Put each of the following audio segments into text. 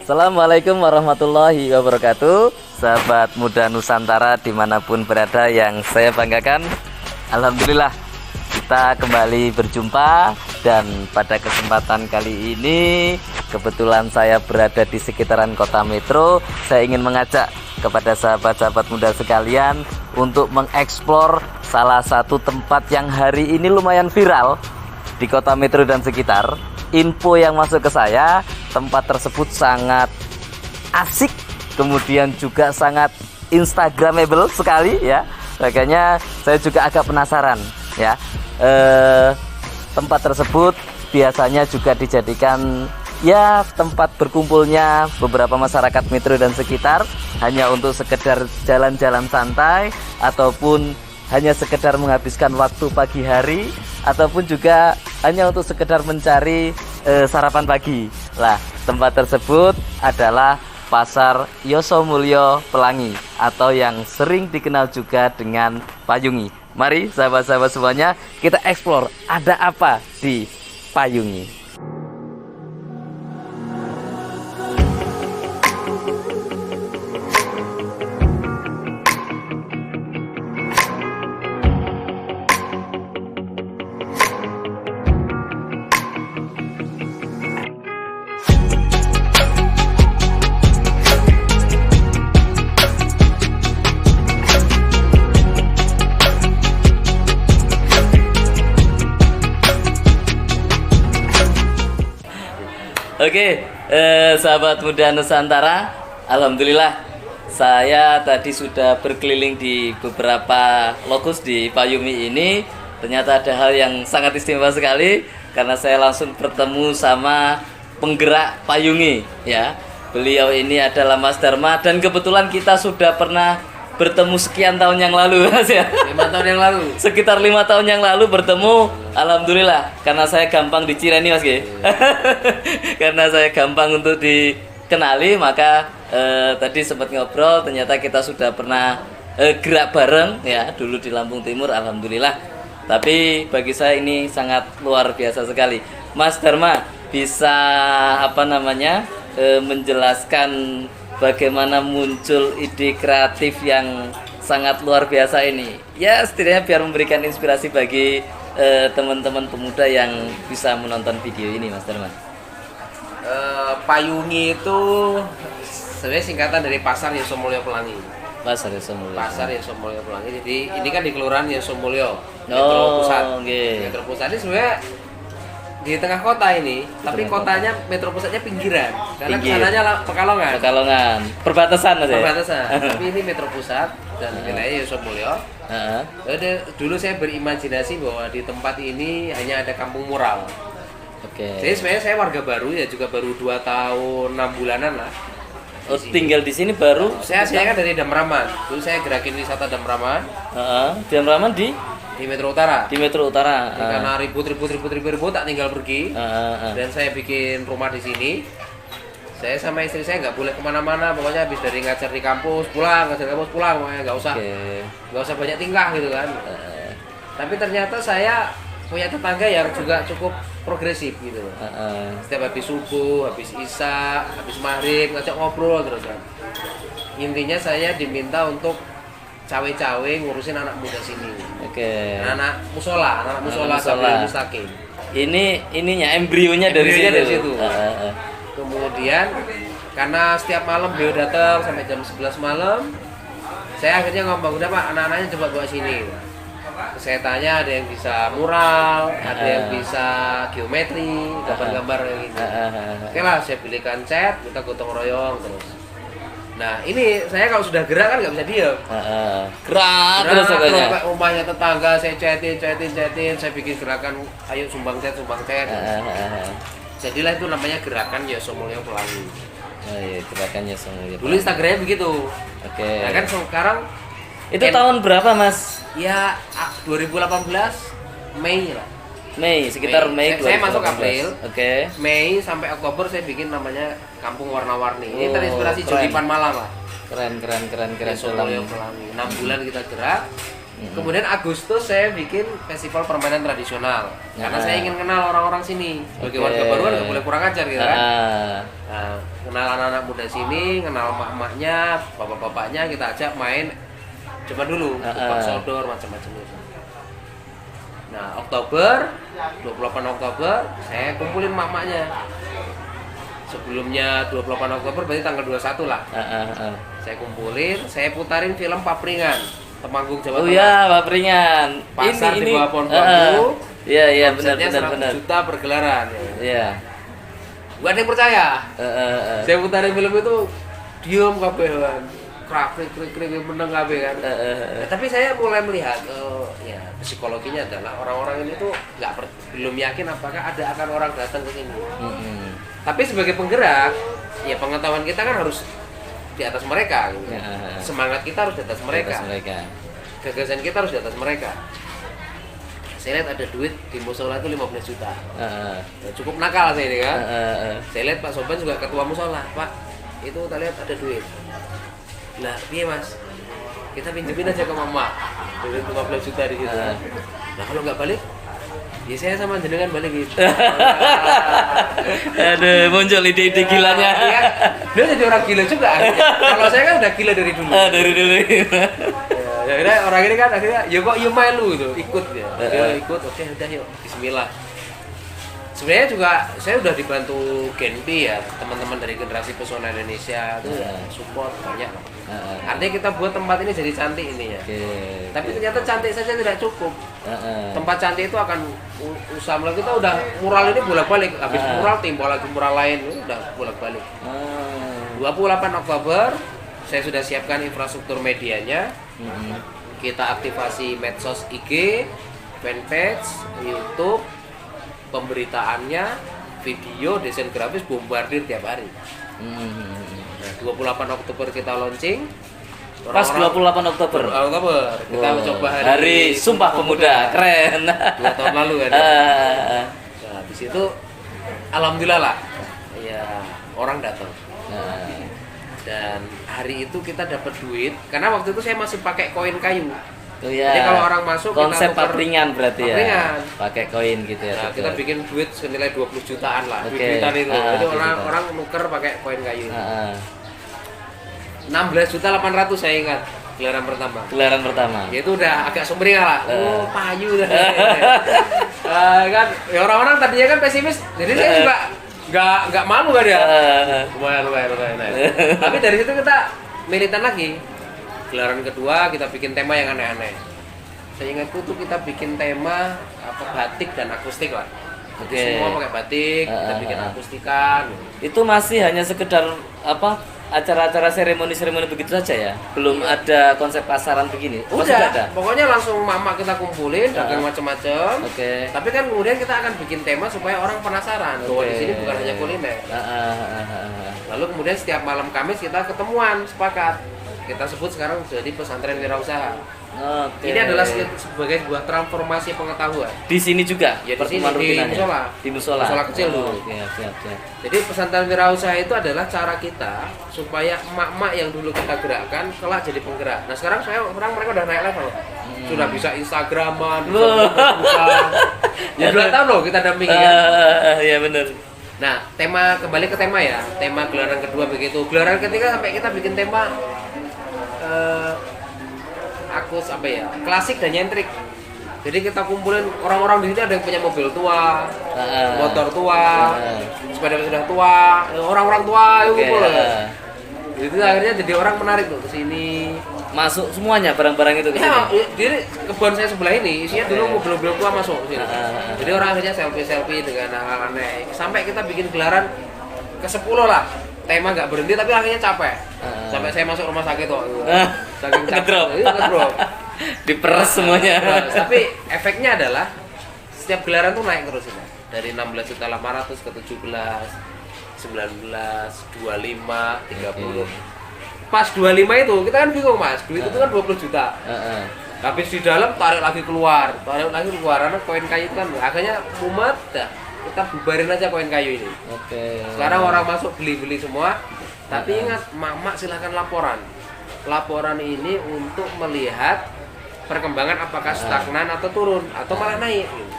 Assalamualaikum warahmatullahi wabarakatuh. Sahabat muda Nusantara dimanapun berada yang saya banggakan, alhamdulillah kita kembali berjumpa. Dan pada kesempatan kali ini kebetulan saya berada di sekitaran kota Metro. Saya ingin mengajak kepada sahabat-sahabat muda sekalian untuk mengeksplor salah satu tempat yang hari ini lumayan viral di kota Metro dan sekitar. Info yang masuk ke saya, tempat tersebut sangat asik, kemudian juga sangat instagramable sekali ya. Makanya saya juga agak penasaran ya. Tempat tersebut biasanya juga dijadikan ya tempat berkumpulnya beberapa masyarakat Metro dan sekitar, hanya untuk sekedar jalan-jalan santai ataupun hanya sekedar menghabiskan waktu pagi hari, ataupun juga hanya untuk sekedar mencari sarapan pagi. Lah, tempat tersebut adalah Pasar Yosomulyo Pelangi atau yang sering dikenal juga dengan Payungi. Mari sahabat-sahabat semuanya kita eksplor ada apa di Payungi. Oke, sahabat muda Nusantara, alhamdulillah saya tadi sudah berkeliling di beberapa lokus di Payungi ini. Ternyata ada hal yang sangat istimewa sekali karena saya langsung bertemu sama penggerak Payungi ya. Beliau ini adalah Mas Dharma dan kebetulan kita sudah pernah bertemu sekian tahun yang lalu, Mas ya. 5 tahun yang lalu. Sekitar 5 tahun yang lalu bertemu, alhamdulillah. Karena saya gampang dicireni, Mas Ge. Karena saya gampang untuk dikenali, maka tadi sempat ngobrol. Ternyata kita sudah pernah gerak bareng, ya, dulu di Lampung Timur, alhamdulillah. Tapi bagi saya ini sangat luar biasa sekali. Mas Dharma bisa menjelaskan bagaimana muncul ide kreatif yang sangat luar biasa ini. Ya, setidaknya biar memberikan inspirasi bagi teman-teman pemuda yang bisa menonton video ini, Mas Dharma. Payungi itu sebenarnya singkatan dari Pasar Yosomulyo Pelangi. Pasar Yosomulyo. Pasar Yosomulyo Pelangi. Jadi ini kan di Kelurahan Yosomulyo, Oh, Metro Pusat. okay. Metro Pusat ini sebenarnya di tengah kota ini, tapi kotanya Metro Pusatnya pinggiran. Karena kesananya Pekalongan. Pekalongan. Perbatasan, Mas ya? Perbatasan. Tapi ini Metro Pusat dan wilayah Yosomulyo. Dulu saya berimajinasi bahwa di tempat ini hanya ada kampung mural. Oke. Jadi sebenarnya saya warga baru ya, juga baru 2 tahun 6 bulanan lah. Oh, tinggal di sini baru? Saya kan dari Damraman. Dulu saya gerakin wisata Damraman. Damraman di Metro Utara. Di Metro Utara. Karena ribut tak tinggal pergi. Dan saya bikin rumah di sini. Saya sama istri saya nggak boleh kemana-mana. Pokoknya habis dari ngajar di kampus pulang, pokoknya nggak usah banyak tingkah gitu kan. Tapi ternyata saya punya tetangga yang juga cukup progresif gitu. Setiap habis subuh, habis isya, habis maghrib ngajak ngobrol terus kan. Intinya saya diminta untuk cawe-cawe ngurusin anak muda sini. Anak musola Sabil Mustaqim. Ininya embrionya dari situ. Kemudian karena setiap malam beliau datang sampai jam 11 malam, saya akhirnya ngomong, udah Pak, anak-anaknya coba bawa sini. Saya tanya, ada yang bisa mural, ada yang bisa geometri, gambar-gambar yang gitu. Oke lah, saya pilihkan cat, kita gotong royong terus. Nah ini saya kalau sudah gerak kan nggak bisa diam. Gerak terus sampai rumahnya tetangga saya catin, saya bikin gerakan, ayo sumbang cat. Jadilah itu namanya Gerakan Yosomulyo Pelangi. Oh iya, Gerakan Yosomulyo. Dulu Instagramnya begitu. Nah kan sekarang itu tahun berapa, Mas? Ya 2018 Mei lah. Sekitar Mei. Saya masuk April. Mei sampai Oktober saya bikin namanya Kampung Warna-Warni. Ini terinspirasi Jodipan Malam lah. Keren. Yosomulyo Pelangi. 6 bulan kita gerak. Kemudian Agustus saya bikin festival permainan tradisional. Karena saya ingin kenal orang-orang sini. Sebagai warga baru kan nggak boleh kurang ajar gitu kan. Nah, kenal anak-anak muda sini, kenal emak-emaknya, bapak-bapaknya, kita ajak main cuma dulu, kupak sodor macam-macam itu. Nah, Oktober, 28 Oktober, saya kumpulin emak-emaknya. Sebelumnya 28 Oktober berarti tanggal 21 lah. Saya kumpulin, saya putarin film Papringan, Temanggung Jawa Tengah. Oh iya, Papringan. Pasar di bawah pohon bambu. Iya, benar. 100 juta pergelaran. Iya. Gak ada yang percaya. Saya putarin film itu diem kabeh kan. Krik meneng kabeh kan. Tapi saya mulai melihat ya psikologinya adalah orang-orang ini tuh belum yakin apakah akan orang datang ke sini. Tapi sebagai penggerak, ya pengetahuan kita kan harus di atas mereka gitu. Semangat kita harus di atas mereka. Gagasan kita harus di atas mereka. Saya lihat ada duit di musola itu 15 juta. Ya, cukup nakal saya ini kan. Saya lihat Pak Soban juga ketua musola. Pak, itu kita lihat ada duit. Lah, iya Mas, kita pinjemin aja ke mama. Duit 15 juta di situ. Nah kalau nggak balik, ya saya sama jenengan balik gitu. Aduh, muncul ide-ide gilanya. Ya, dia jadi orang gila juga. Kalau saya kan udah gila dari dulu. Dari dulu. Ya, akhirnya orang ini kan akhirnya, ya kok you malu gitu, ikut ya. Dia ikut, oke udah yuk, Bismillah. Sebenarnya juga saya udah dibantu Genpi ya, teman-teman dari generasi pesona Indonesia itu support banyak. Artinya kita buat tempat ini jadi cantik ini ya. Tapi ternyata cantik saja tidak cukup. Tempat cantik itu akan usaha kita udah mural ini bolak-balik, habis mural timbul lagi mural lain, udah bolak-balik. 28 Oktober saya sudah siapkan infrastruktur medianya. Kita aktivasi medsos IG, fanpage, YouTube, pemberitaannya, video, desain grafis, bombardir tiap hari. Nah, 28 Oktober kita launching. Pas 28 Oktober. Kita mencoba hari Sumpah Pemuda. Keren. 2 tahun lalu kan. Nah, di situ alhamdulillah lah. Ya, orang datang. Dan hari itu kita dapat duit karena waktu itu saya masih pakai koin kayu. Oh ya. Jadi kalau orang masuk konsep kita papringan berarti papringan. Ya. Pakai koin gitu ya. Nah, kita bikin duit senilai 20 jutaan lah. Okay. Duitan itu. Jadi orang nuker pakai koin kayu. 16.800.000 saya ingat gelaran pertama. Ya itu udah agak sumringah lah. Oh, payu dah. Kan ya orang-orang tadinya kan pesimis. Jadi saya juga nggak malu kan ya. Lumayan. Tapi dari situ kita militan lagi. Gelaran kedua kita bikin tema yang aneh-aneh. Saya ingatku tuh kita bikin tema batik dan akustik lah. Semua pakai batik, kita bikin akustikan. Itu masih hanya sekedar acara-acara seremoni begitu saja ya? Belum ada konsep pasaran begini? Udah, pokoknya langsung mama kita kumpulin, dagang macam-macam. Tapi kan kemudian kita akan bikin tema supaya orang penasaran bahwa di sini bukan hanya kuliner. Lalu kemudian setiap malam Kamis kita ketemuan, sepakat. Kita sebut sekarang jadi pesantren wirausaha. Ini adalah sebagai sebuah transformasi pengetahuan. Di sini juga? Ya di sini, di musola. Musola kecil dulu. Siap. Jadi pesantren wirausaha itu adalah cara kita supaya emak-emak yang dulu kita gerakkan kelak jadi penggerak. Nah sekarang mereka udah naik level. Sudah bisa Instagraman, bisa buka. Ya 2 tahun loh kita dampingi kan. Iya benar. Nah, kembali ke tema ya. Tema gelaran kedua begitu. Gelaran ketiga sampai kita bikin tema klasik dan nyentrik. Jadi kita kumpulin orang-orang di sini, ada yang punya mobil tua, motor tua, sepeda sudah tua, orang-orang tua itu kumpul. Itu akhirnya jadi orang menarik tuh ke sini. Masuk semuanya barang-barang itu ke sini. Ya, jadi kebun saya sebelah ini isinya dulu mobil-mobil tua masuk ke sini. Jadi orang akhirnya selfie dengan hal aneh. Sampai kita bikin gelaran ke-10 lah. Tema nggak berhenti tapi akhirnya capek. Sampai saya masuk rumah sakit tuh. Saking capek. Ngedrop. Diperes semuanya. Tapi efeknya adalah setiap gelaran tuh naik terus ya. Dari 16.800.000 ke 17, 19, 25, 30. Pas 25 itu kita kan bingung Mas, duit itu kan 20 juta. Habis di dalam tarik lagi keluar karena koin kayu itu kan akhirnya mumet dah. Kita bubarin aja koin kayu ini. Sekarang orang masuk beli semua. Tapi ingat, mak silahkan laporan ini untuk melihat perkembangan apakah stagnan atau turun atau malah naik gitu.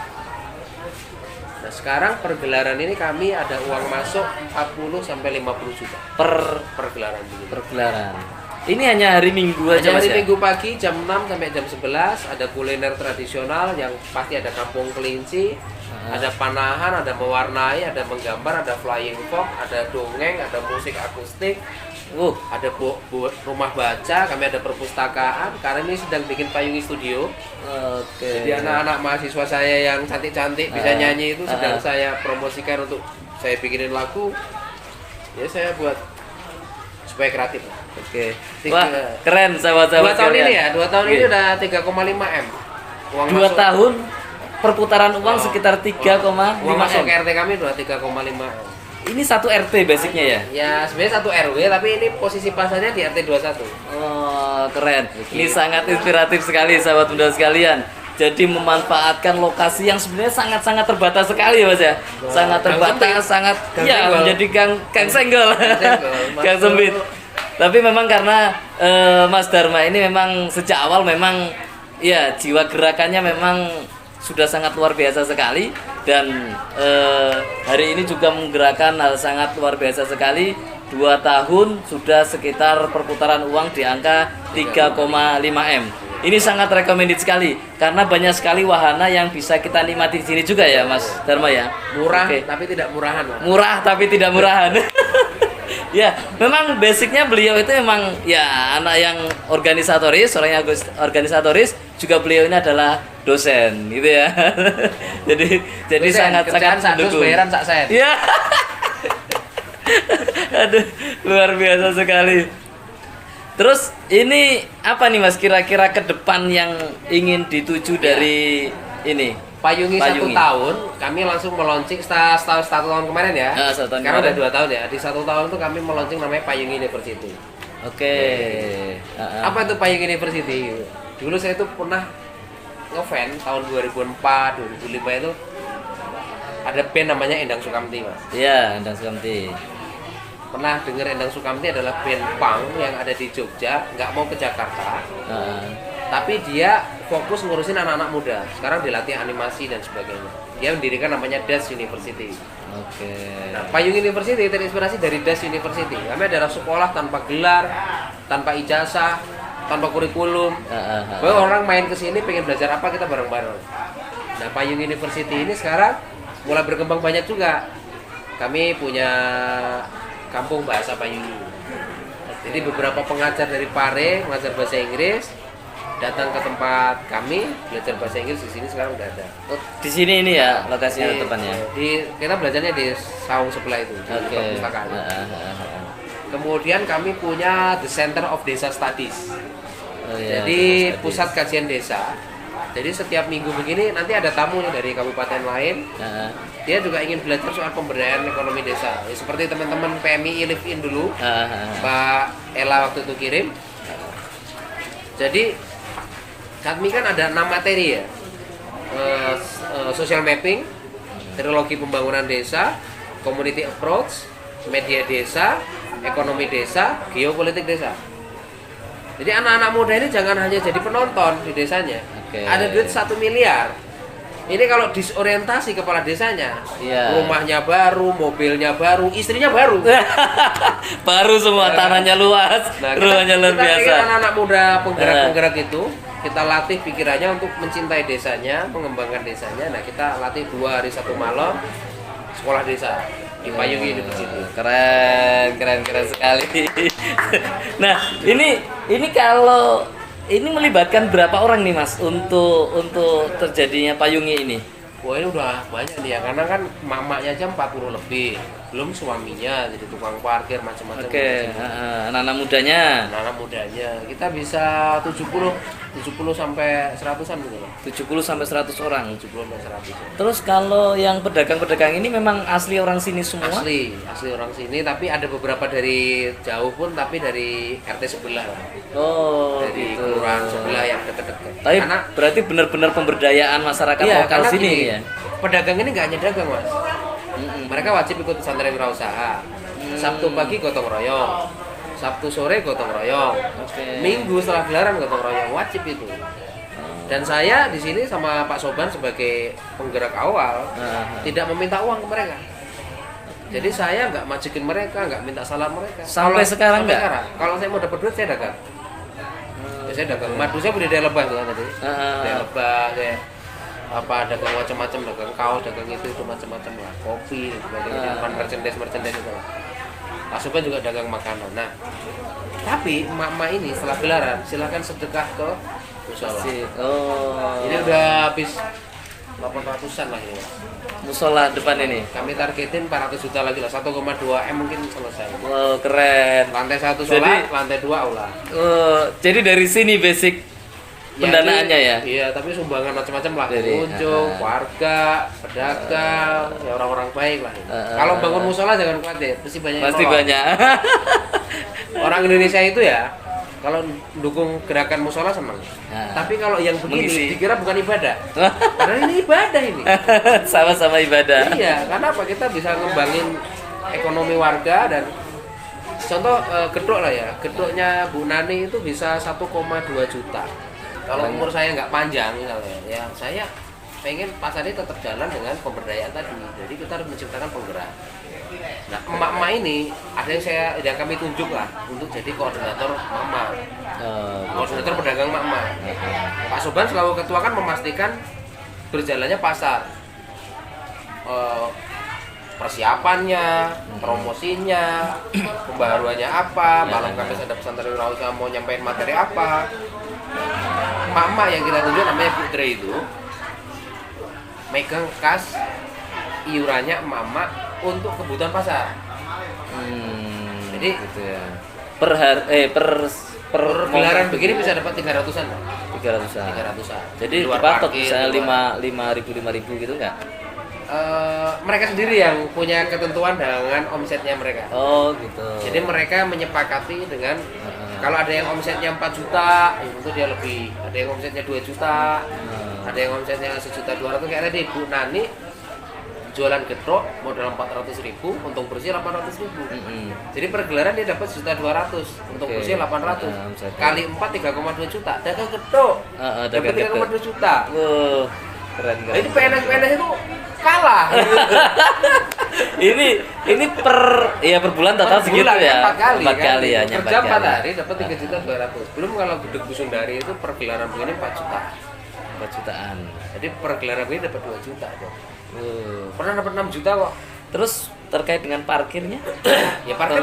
Nah sekarang pergelaran ini kami ada uang masuk 40 sampai 50 juta per pergelaran begini. pergelaran. Ini hanya hari Minggu aja Hanya Mas hari ya? Minggu pagi jam 6 sampai jam 11 ada kuliner tradisional yang pasti ada kampung kelinci, ada panahan, ada mewarnai, ada menggambar, ada flying fox, ada dongeng, ada musik akustik, ada rumah baca, kami ada perpustakaan. Karena ini sedang bikin Payungi Studio. Oke. Jadi anak-anak mahasiswa saya yang cantik-cantik bisa nyanyi itu sedang saya promosikan untuk saya bikinin lagu. Ya saya buat supaya kreatif. Oke. Wah, keren sahabat-sahabat 2 tahun sekalian. ini ya, 2 tahun ini udah 3,5 M. Uang 2 masuk, tahun perputaran uang sekitar 3,5 uang masuk M. RT kami udah 3,5 M. Ini satu RT basicnya ya? Ya sebenarnya satu RW tapi ini posisi pasarnya di RT 21. Oh, keren. Ini sangat inspiratif sekali sahabat muda sekalian. Jadi memanfaatkan lokasi yang sebenarnya sangat-sangat terbatas sekali Mas ya. Sangat terbatas, sangat ya menjadi gang senggol. Gang sempit. Tapi memang karena Mas Dharma ini memang sejak awal memang ya jiwa gerakannya memang sudah sangat luar biasa sekali dan hari ini juga menggerakkan hal sangat luar biasa sekali. 2 tahun sudah sekitar perputaran uang di angka 3,5 M. Ini sangat recommended sekali karena banyak sekali wahana yang bisa kita nikmati di sini juga ya Mas Dharma ya. Murah tapi tidak murahan. Murah tapi tidak murahan. Ya, memang basicnya beliau itu memang ya anak yang organisatoris, orang yang organisatoris, juga beliau ini adalah dosen, gitu ya. jadi dosen, sangat mendukung. Bayaran sak sen. Ya. Aduh, luar biasa sekali. Terus ini apa nih Mas kira-kira ke depan yang ingin dituju dari ini? Payungi 1 tahun, kami langsung meluncing setelah 1 tahun kemarin ya. Sekarang udah 2 tahun ya. Di 1 tahun itu kami meluncing namanya Payungi University. Oke. Apa itu Payungi University? Dulu saya tuh pernah ngefan tahun 2004, 2005 itu ada band namanya Endang Sukamti Mas. Iya, Endang Sukamti. Pernah denger Endang Sukamti adalah band punk yang ada di Jogja, nggak mau ke Jakarta. Tapi dia fokus ngurusin anak-anak muda. Sekarang dilatih animasi dan sebagainya. Dia mendirikan namanya Das University. Oke. Nah, Payung University terinspirasi dari Das University. Kami adalah sekolah tanpa gelar, tanpa ijazah, tanpa kurikulum. Bahwa orang main ke sini pengen belajar apa kita bareng-bareng. Nah, Payung University ini sekarang mulai berkembang banyak juga. Kami punya kampung bahasa Payungi. Jadi beberapa pengajar dari Pare, pengajar bahasa Inggris datang ke tempat kami belajar bahasa Inggris di sini sekarang udah ada. Oh, di sini ini ya lokasinya depannya. Kita belajarnya di saung sebelah itu. Di perpustakaan. Kemudian kami punya The Center of Desa Studies. Jadi pusat kajian desa. Jadi setiap minggu begini nanti ada tamu nih dari kabupaten lain. Dia juga ingin belajar soal pemberdayaan ekonomi desa. Ya, seperti teman-teman PMI Live In dulu, Mbak Ella waktu itu kirim. Jadi kami kan ada 6 materi ya, social mapping, teknologi pembangunan desa, community approach, media desa, ekonomi desa, geopolitik desa. Jadi anak-anak muda ini jangan hanya jadi penonton di desanya. Ada duit 1 miliar. Ini kalau disorientasi kepala desanya, rumahnya baru, mobilnya baru, istrinya baru. Baru semua, tanahnya luas, rumahnya luar biasa. Kita anak-anak muda penggerak-penggerak itu, kita latih pikirannya untuk mencintai desanya, mengembangkan desanya. Nah, kita latih 2 hari 1 malam sekolah desa di Payungi University. Keren sekali. Nah, ini kalau ini melibatkan berapa orang nih Mas untuk terjadinya Payungi ini? Wah, ini udah banyak nih ya, karena kan mamanya aja 40 lebih, belum suaminya jadi tukang parkir macam-macam. Anak-anak mudanya. Anak-anak mudanya kita bisa 70 sampai 100-an gitu loh. 70 sampai 100 orang. 70 sampai 100. Terus kalau yang pedagang-pedagang ini memang asli orang sini semua? Asli orang sini, tapi ada beberapa dari jauh pun, tapi dari RT sebelah. Oh, dari gitu. kelurahan sebelah yang dekat-dekat. Tapi karena berarti benar-benar pemberdayaan masyarakat lokal sini gini, ya. Pedagang ini nggak hanya dagang Mas. Mereka wajib ikut pesantren wirausaha. Sabtu pagi gotong royong, Sabtu sore gotong royong, Minggu setelah gelaran gotong royong, wajib itu. Dan saya di sini sama Pak Soban sebagai penggerak awal tidak meminta uang ke mereka. Jadi saya nggak majikin mereka, nggak minta salam mereka. Sampai sekarang nggak? Kalau saya mau dapat duit saya dagang. Saya dagang madu, saya budidaya lebah tuh tadi. Budidaya lebah, saya dagang macam-macam, dagang kaos, dagang itu macam-macam lah, kopi, sebagainya, merchandise itu lah. Pak Soban juga dagang makanan. Nah, tapi emak-emak ini setelah gelaran silakan sedekah ke musola. Ini udah habis 800-an lah ini, Mas. Musola depan ini. Kami targetin 400 juta lagi lah, 1,2 M mungkin selesai. Wow, keren. Lantai 1 sholat, lantai 2 aula. Jadi dari sini basic pendanaannya ya? Iya, tapi sumbangan macam-macam lah. Pengunjung, warga, pedagang, ya orang-orang baik lah. Kalau bangun musola jangan khawatir, pasti banyak. Pasti banyak. Orang Indonesia itu ya, kalau dukung gerakan musola senang. Tapi kalau yang begini dikira bukan ibadah. Karena ini ibadah ini. Sama-sama ibadah. Iya, karena apa? Kita bisa ngembangin ekonomi warga dan contoh gedok lah ya. Gedoknya Bu Nani itu bisa 1,2 juta. Kalau umur saya nggak panjang misalnya, ya saya pengen pasar ini tetap jalan dengan pemberdayaan tadi. Jadi kita harus menciptakan penggerak. Nah, emak-emak ini ada yang kami tunjuk lah untuk jadi koordinator mama, koordinator pedagang emak-emak. Pak Soban selalu ketua kan memastikan berjalannya pasar, persiapannya, promosinya, pembaruannya apa, malam Kamis ada pesantren Rawisa mau nyampein materi apa. Mama yang kita tunjuk namanya Putri itu megang kas iurannya emak-emak untuk kebutuhan pasar. Jadi gitu ya. Per gelaran begini bisa dapat 300-an. 300-an. Jadi dipatok misalnya 5.000 gitu enggak? Mereka sendiri yang punya ketentuan dengan omsetnya mereka. Oh gitu. Jadi mereka menyepakati dengan kalau ada yang omsetnya 4 juta, itu dia lebih. Ada yang omsetnya 2 juta, ada yang omsetnya 1.200.000. Kayak tadi Bu Nani jualan gedok modal 400.000, untung bersih 800.000. Jadi per gelaran dia dapat 1.200.000, untung bersih 800. Kali 4 3,2 juta. Dagang gedok. Dapat 3,2 juta. Keren. Nah, itu PNS itu kalah. ini per bulan total segitu ya. 4 kali ya. Per jam 4 hari dapat 3.200.000. Belum kalau gudeg Busundari itu per gelaran begini 4 juta. 4 jutaan. Jadi per gelaran ini dapat 2 juta dong. Pernah dapat 6 juta kok. Terus terkait dengan parkirnya? Ya parkir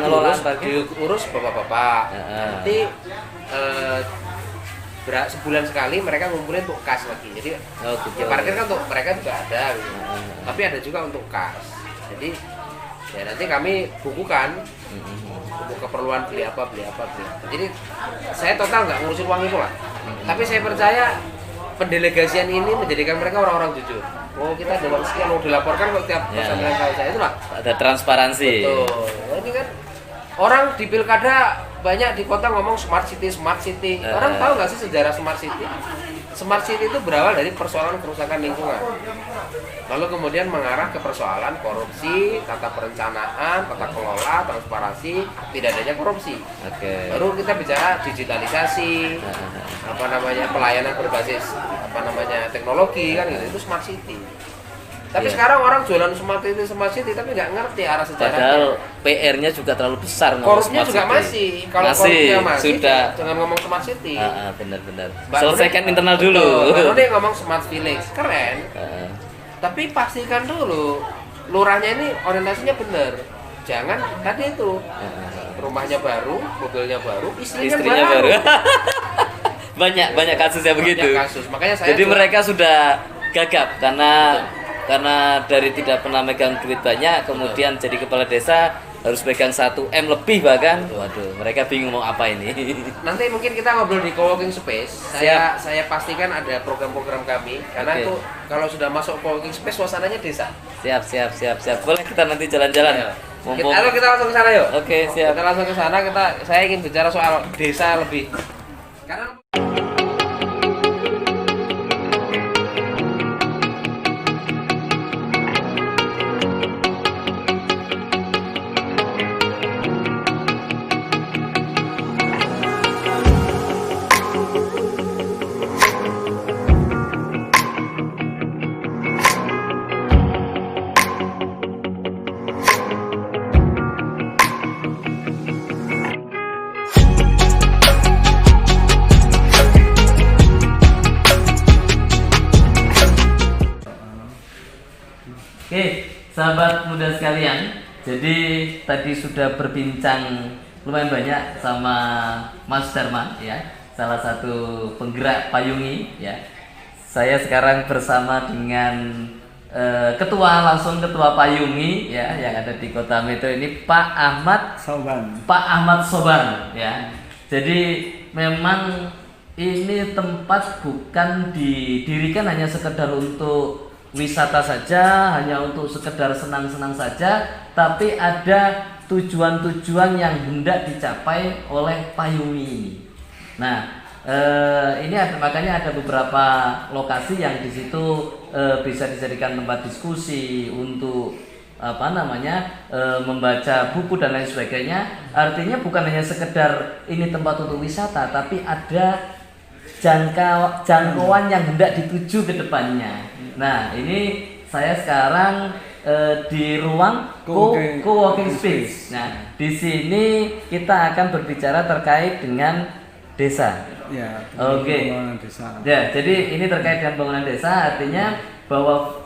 diurus bapak-bapak. Nanti sebulan sekali mereka ngumpulin untuk kas lagi. Jadi gitu. ya parkir kan untuk mereka juga ada gitu. Tapi ada juga untuk kas. Jadi ya nanti kami bukukan untuk keperluan beli apa. Jadi saya total nggak ngurusin uang itu lah. Tapi saya percaya pendelegasian ini menjadikan mereka orang-orang jujur. Oh kita ada uang sekian, mau dilaporkan kok tiap pesantren saya itu lah. Ada transparansi. Betul. Ini kan orang di pilkada banyak di kota ngomong smart city. Orang tahu nggak sih sejarah smart city? Smart city itu berawal dari persoalan kerusakan lingkungan. Lalu kemudian mengarah ke persoalan korupsi, tata perencanaan, tata kelola, transparansi, tidak adanya korupsi. Baru kita bicara digitalisasi, pelayanan berbasis teknologi kan gitu. Itu smart city. Tapi sekarang orang jualan smart city tapi nggak ngerti arah sejarahnya. Padahal PR-nya juga terlalu besar. Korupsinya juga masih. Kalau korupsinya masih, sudah. Jangan ngomong smart city. Benar. Selesaikan internal dulu. Baru nih ngomong smart village, keren. Tapi pastikan dulu lurahnya ini orientasinya benar. Jangan tadi itu rumahnya baru, mobilnya baru, istrinya baru. banyak kasus yang begitu. Makanya saya mereka sudah gagap karena dari tidak pernah megang duit banyak, kemudian jadi kepala desa harus pegang 1 M lebih bahkan. Waduh, mereka bingung mau apa ini. Nanti mungkin kita ngobrol di coworking space. Saya pastikan ada program-program kami karena itu kalau sudah masuk coworking space suasananya desa. Siap. Boleh kita nanti jalan-jalan. Kita langsung ke sana yuk. Oke, siap. Kita langsung ke sana. Saya ingin bicara soal desa lebih. Karena Oke, sahabat muda sekalian, jadi tadi sudah berbincang lumayan banyak sama Mas Dharma ya, salah satu penggerak Payungi ya. Saya sekarang bersama dengan langsung ketua Payungi ya yang ada di Kota Metro ini, Pak Ahmad Soban ya. Jadi memang ini tempat bukan didirikan hanya sekedar untuk wisata saja, hanya untuk sekedar senang-senang saja, tapi ada tujuan-tujuan yang hendak dicapai oleh Payungi ini. Nah, makanya ada beberapa lokasi yang di situ bisa dijadikan tempat diskusi untuk membaca buku dan lain sebagainya. Artinya bukan hanya sekedar ini tempat untuk wisata, tapi ada jangkauan yang hendak dituju ke depannya. Nah, ini saya sekarang di ruang co-working space. Nah, di sini kita akan berbicara terkait dengan desa. Ya, pembangunan desa. Ya, jadi ini terkait dengan pembangunan desa, artinya bahwa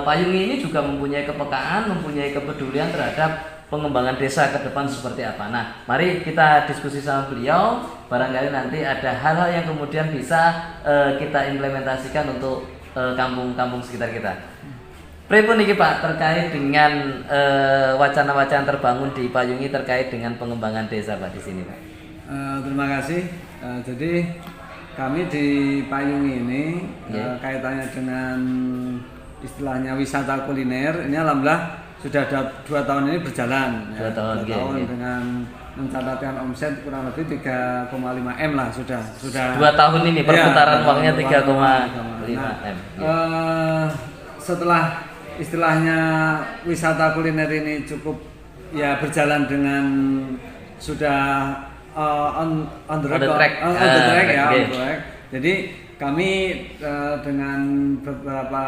Payungi ini juga mempunyai kepekaan, mempunyai kepedulian terhadap pengembangan desa ke depan seperti apa. Nah, mari kita diskusi sama beliau. Barangkali nanti ada hal-hal yang kemudian bisa kita implementasikan untuk kampung-kampung sekitar kita. Pripun niki Pak terkait dengan wacana-wacana terbangun di Payungi terkait dengan pengembangan desa Pak di sini Pak. Terima kasih. Jadi kami di Payungi ini kaitannya dengan istilahnya wisata kuliner ini alhamdulillah sudah ada 2 tahun ini berjalan. 2 tahun, 2 tahun dengan mencatatkan omset kurang lebih 3,5 M lah sudah 2 tahun ini perputaran uangnya 3,5 M. Setelah istilahnya wisata kuliner ini cukup ya berjalan dengan sudah on the track. Jadi kami dengan beberapa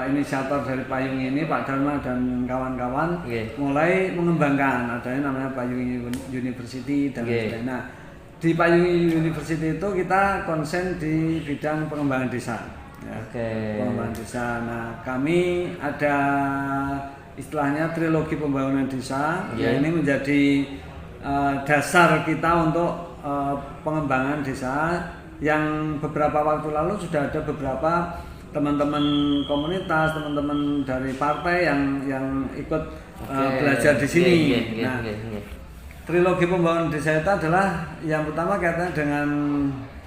inisiator dari Payungi ini, Pak Dharma dan kawan-kawan mulai mengembangkan adanya namanya Payungi University dan sebagainya. Nah, di Payungi University itu kita konsen di bidang pengembangan desa. Ya, pengembangan desa. Nah, kami ada istilahnya trilogi pembangunan desa. Ya, ini menjadi dasar kita untuk pengembangan desa yang beberapa waktu lalu sudah ada beberapa teman-teman komunitas, teman-teman dari partai yang ikut belajar di sini. Trilogi pembangunan desa itu adalah yang pertama kaitannya dengan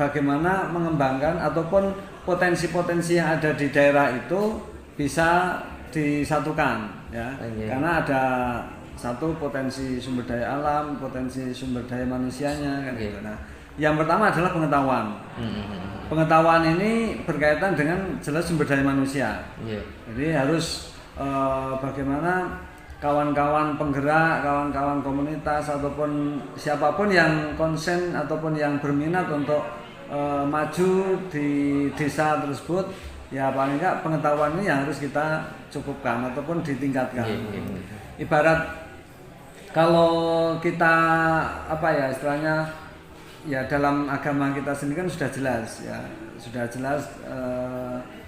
bagaimana mengembangkan ataupun potensi-potensi yang ada di daerah itu bisa disatukan, ya. Karena ada satu potensi sumber daya alam, potensi sumber daya manusianya, kan gitu. Nah, yang pertama adalah pengetahuan. Pengetahuan ini berkaitan dengan jelas sumber daya manusia. Jadi harus bagaimana kawan-kawan penggerak, kawan-kawan komunitas ataupun siapapun yang konsen ataupun yang berminat untuk maju di desa tersebut, ya paling enggak pengetahuan ini yang harus kita cukupkan ataupun ditingkatkan. Ibarat kalau kita istilahnya ya dalam agama kita sendiri kan sudah jelas ya,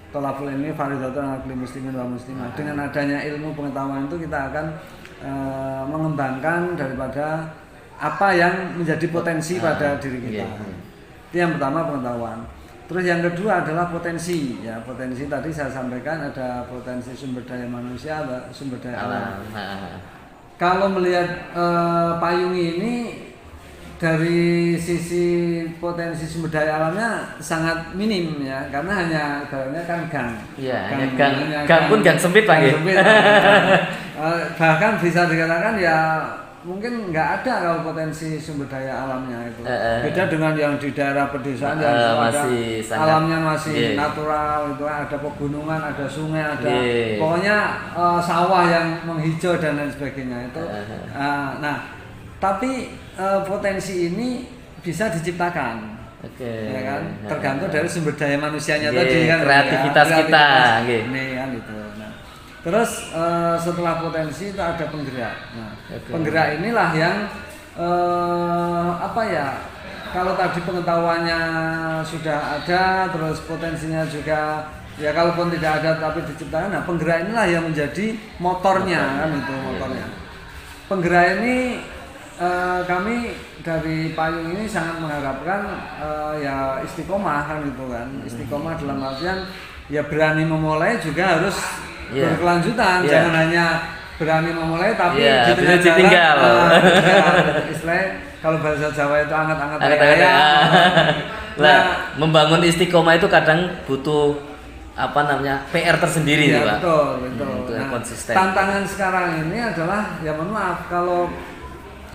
tolakul ini fardhatun 'alal kulli muslimin wa muslimah. Dengan adanya ilmu pengetahuan itu kita akan mengembangkan daripada apa yang menjadi potensi pada diri kita. Itu yang pertama, pengetahuan. Terus yang kedua adalah potensi. Ya, potensi tadi saya sampaikan ada potensi sumber daya manusia, ada sumber daya alam. Kalau melihat Payungi ini dari sisi potensi sumber daya alamnya sangat minim ya, karena hanya ibaratnya kan gang. Iya, gang pun gang sempit Pak. Bahkan bisa dikatakan ya mungkin nggak ada kalau potensi sumber daya alamnya itu. Beda dengan yang di daerah pedesaan yang masih alamnya masih natural, itu ada pegunungan, ada sungai, ada pokoknya sawah yang menghijau dan lain sebagainya itu. Nah, tapi potensi ini bisa diciptakan, ya kan? Tergantung dari sumber daya manusianya tadi kan, kreativitas kita. Ini kan itu. Nah, terus setelah potensi itu ada penggerak. Nah, penggerak inilah yang kalau tadi pengetahuannya sudah ada, terus potensinya juga ya kalaupun tidak ada tapi diciptakan, nah penggerak inilah yang menjadi motornya kan itu motornya. Penggerak ini kami dari payung ini sangat mengharapkan ya istiqomah kan itu kan. Istiqomah dalam artian ya berani memulai juga harus berkelanjutan, jangan hanya berani memulai tapi di tengah ditinggal. Istilahnya kalau bahasa Jawa itu anget-anget Nah, membangun istiqomah itu kadang butuh PR tersendiri ya, Pak. Betul. Nah, konsisten. Tantangan sekarang ini adalah ya mohon maaf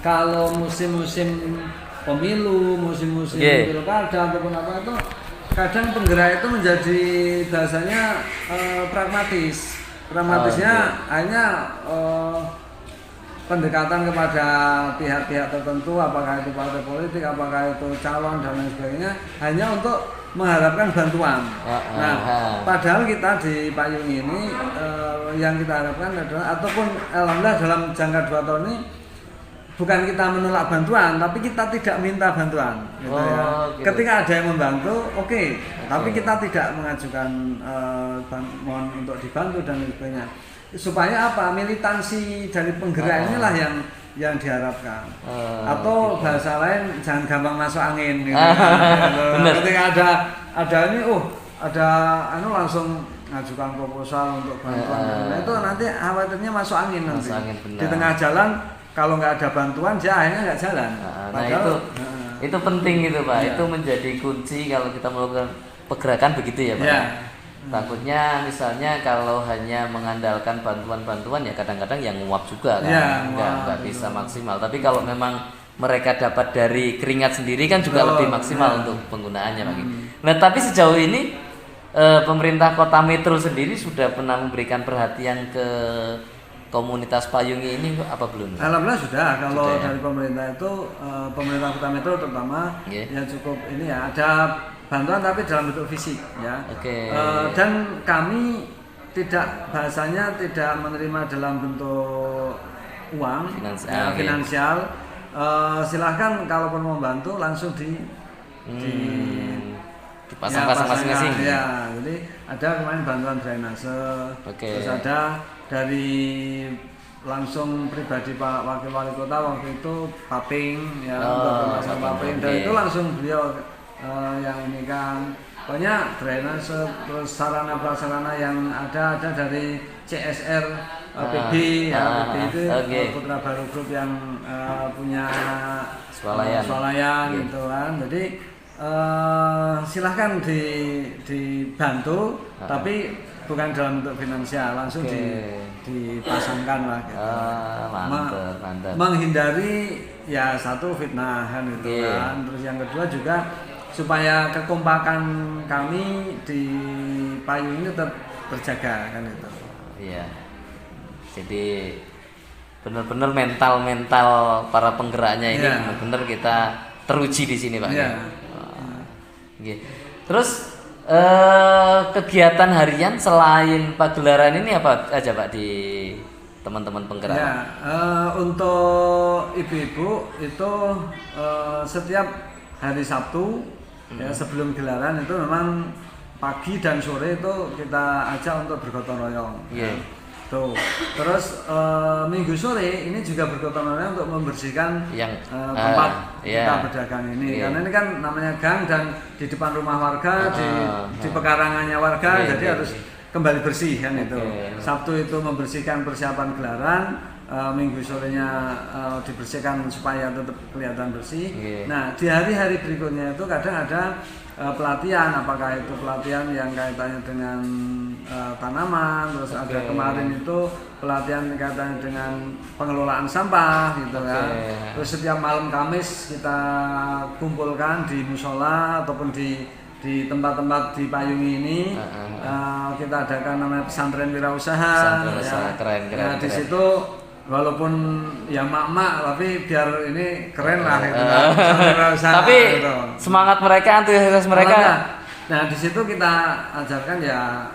kalau musim-musim pemilu, musim-musim pilkada ataupun apa itu kadang penggerak itu menjadi bahasanya pragmatis. Pragmatisnya akhirnya pendekatan kepada pihak-pihak tertentu, apakah itu partai politik, apakah itu calon dan lain sebagainya, hanya untuk mengharapkan bantuan. Padahal kita di payung ini yang kita harapkan adalah, ataupun alhamdulillah dalam jangka 2 tahun ini bukan kita menolak bantuan, tapi kita tidak minta bantuan. Gitu Gitu. Ketika ada yang membantu, oke. Tapi kita tidak mengajukan mohon untuk dibantu dan lain sebagainya. Supaya apa? Militansi dari penggerak inilah yang diharapkan. Atau bahasa lain jangan gampang masuk angin gitu. Ketika ada ini ada langsung ngajukan proposal untuk bantuan. Nah, itu nanti khawatirnya masuk angin nanti. Di tengah jalan kalau nggak ada bantuan dia akhirnya nggak jalan. Padahal, itu penting gitu Pak. Itu menjadi kunci kalau kita melakukan pergerakan begitu ya Pak. Takutnya misalnya kalau hanya mengandalkan bantuan-bantuan ya kadang-kadang yang nguap juga kan, nggak bisa maksimal. Tapi kalau memang mereka dapat dari keringat sendiri kan juga lebih maksimal untuk penggunaannya Pak. Nah tapi sejauh ini pemerintah Kota Metro sendiri sudah pernah memberikan perhatian ke komunitas payungi ini apa belum? Alhamdulillah sudah. Kalau dari pemerintah itu pemerintah Kota Metro terutama ya cukup ini ya ada bantuan tapi dalam bentuk fisik ya. Dan kami bahasanya tidak menerima dalam bentuk uang finansial. Silahkan kalaupun mau bantu langsung dipasang-pasang masing-masing. Ya, jadi ada kemarin bantuan drainase, terus ada dari langsung pribadi Pak Wakil Wali Kota waktu itu paping ya untuk memasang paping dan itu langsung beliau yang ini kan pokoknya drainase terus sarana prasarana yang ada dari CSR PB PB itu Putra Baru Group yang punya swalayan gitu kan. Jadi silahkan dibantu tapi bukan dalam bentuk finansial, langsung dipasangkan lah gitu. Mantap. Menghindari ya satu fitnahan itu kan. Terus yang kedua juga supaya kekompakan kami di payung ini tetap terjaga kan itu. Iya. Jadi benar-benar mental para penggeraknya ini benar-benar kita teruji di sini Pak. Terus kegiatan harian selain pagelaran ini apa aja Pak di teman-teman penggerak? Ya, untuk ibu-ibu itu setiap hari Sabtu ya sebelum gelaran itu memang pagi dan sore itu kita ajak untuk bergotong royong. Tuh. Terus minggu sore ini juga bergotong royong untuk membersihkan tempat kita berdagang ini. Karena ini kan namanya gang dan di depan rumah warga, di pekarangannya warga, jadi harus kembali bersih kan itu. Sabtu itu membersihkan persiapan gelaran, minggu sorenya dibersihkan supaya tetap kelihatan bersih. Nah di hari-hari berikutnya itu kadang ada pelatihan, apakah itu pelatihan yang kaitannya dengan tanaman, terus ada kemarin itu pelatihan kaitannya dengan pengelolaan sampah gitu kan. Terus setiap malam Kamis kita kumpulkan di musola ataupun di tempat-tempat di payung ini kita adakan namanya pesantren wirausaha. Keren. Di situ walaupun ya mak-mak tapi biar ini keren lah gitu. Tapi gitu. Semangat mereka, antusias mereka. Nah di situ kita ajarkan ya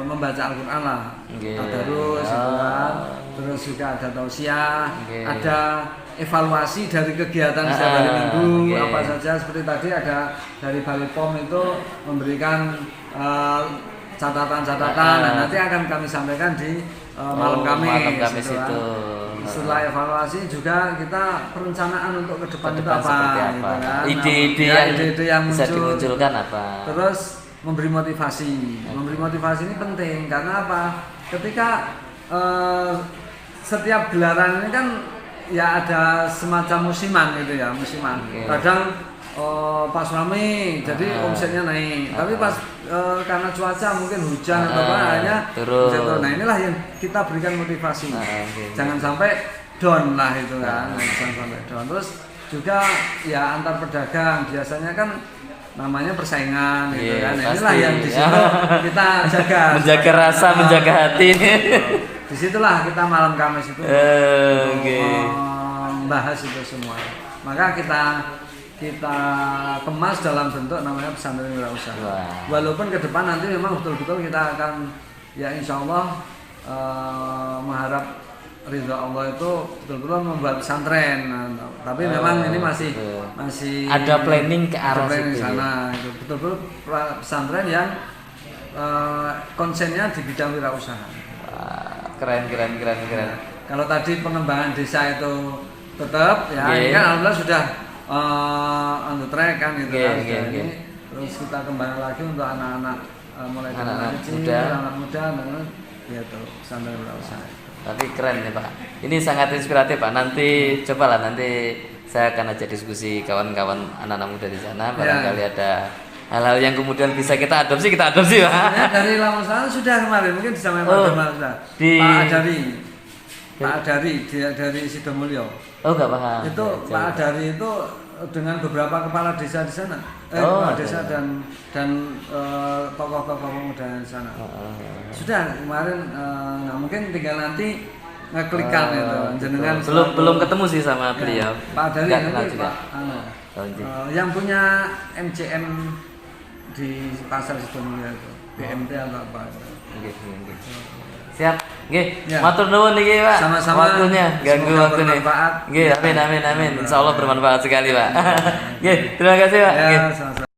membaca Al-Quran lah, tadarus gitu kan. Terus juga ada tausiah, ada evaluasi dari kegiatan setiap hari minggu apa saja, seperti tadi ada dari Balai POM itu memberikan catatan-catatan. Nah, nanti akan kami sampaikan di malam Kamis itu. Setelah evaluasi juga kita perencanaan untuk ke depan itu apa, gitu kan. Ide-ide yang bisa muncul, dimunculkan apa. Terus memberi motivasi. Memberi motivasi ini penting karena apa? Ketika setiap gelaran ini kan ya ada semacam musiman gitu ya, musiman. Kadang pas rame jadi omsetnya naik, tapi pas karena cuaca mungkin hujan atau apa hanya turun. Nah inilah yang kita berikan motivasi, jangan sampai down lah itu kan, jangan sampai down. Terus juga ya antar pedagang biasanya kan namanya persaingan gitu kan. Nah, inilah yang di situ kita jaga, menjaga rasa, menjaga hati. Disitulah kita malam Kamis itu membahas itu semua. Maka kita kemas dalam bentuk namanya pesantren wirausaha. Walaupun ke depan nanti memang betul-betul kita akan ya insya Allah mengharap ridho Allah itu betul-betul membuat pesantren. Tapi memang ini masih ada planning ke arah sana. Itu betul-betul pesantren yang konsennya di bidang wirausaha. Keren. Kalau tadi pengembangan desa itu tetap ya, ini kan alhamdulillah sudah on the track kan gitu kan. Terus kita kembali lagi untuk anak-anak mulai dari anak kecil, anak muda, gitu pesantren wirausaha. Tapi keren ya Pak. Ini sangat inspiratif Pak. Nanti cobalah nanti saya akan ajak diskusi kawan-kawan anak-anak muda di sana. Barangkali ada hal-hal yang kemudian bisa kita adopsi Pak. Ya, dari Lamongan sudah kemarin mungkin disampaikan Pak Adari dari Sidomulyo. Oh nggak paham. Itu Pak Adari itu dengan beberapa kepala desa di sana, desa dan tokoh-tokoh pemuda di sana. Sudah kemarin, nah mungkin tinggal nanti ngeklikkan itu. Jenengan belum ketemu sih sama beliau. Pak Adari nanti Pak, yang punya MCM di pasar Sidomulyo itu, BMT atau apa? Siap. Nggih, matur nuwun niki Pak. Sama-sama. Waktunya ganggu waktu nih. Nggih, amin. Insyaallah bermanfaat sekali Pak. Nggih, terima kasih Pak. Ya, sama-sama.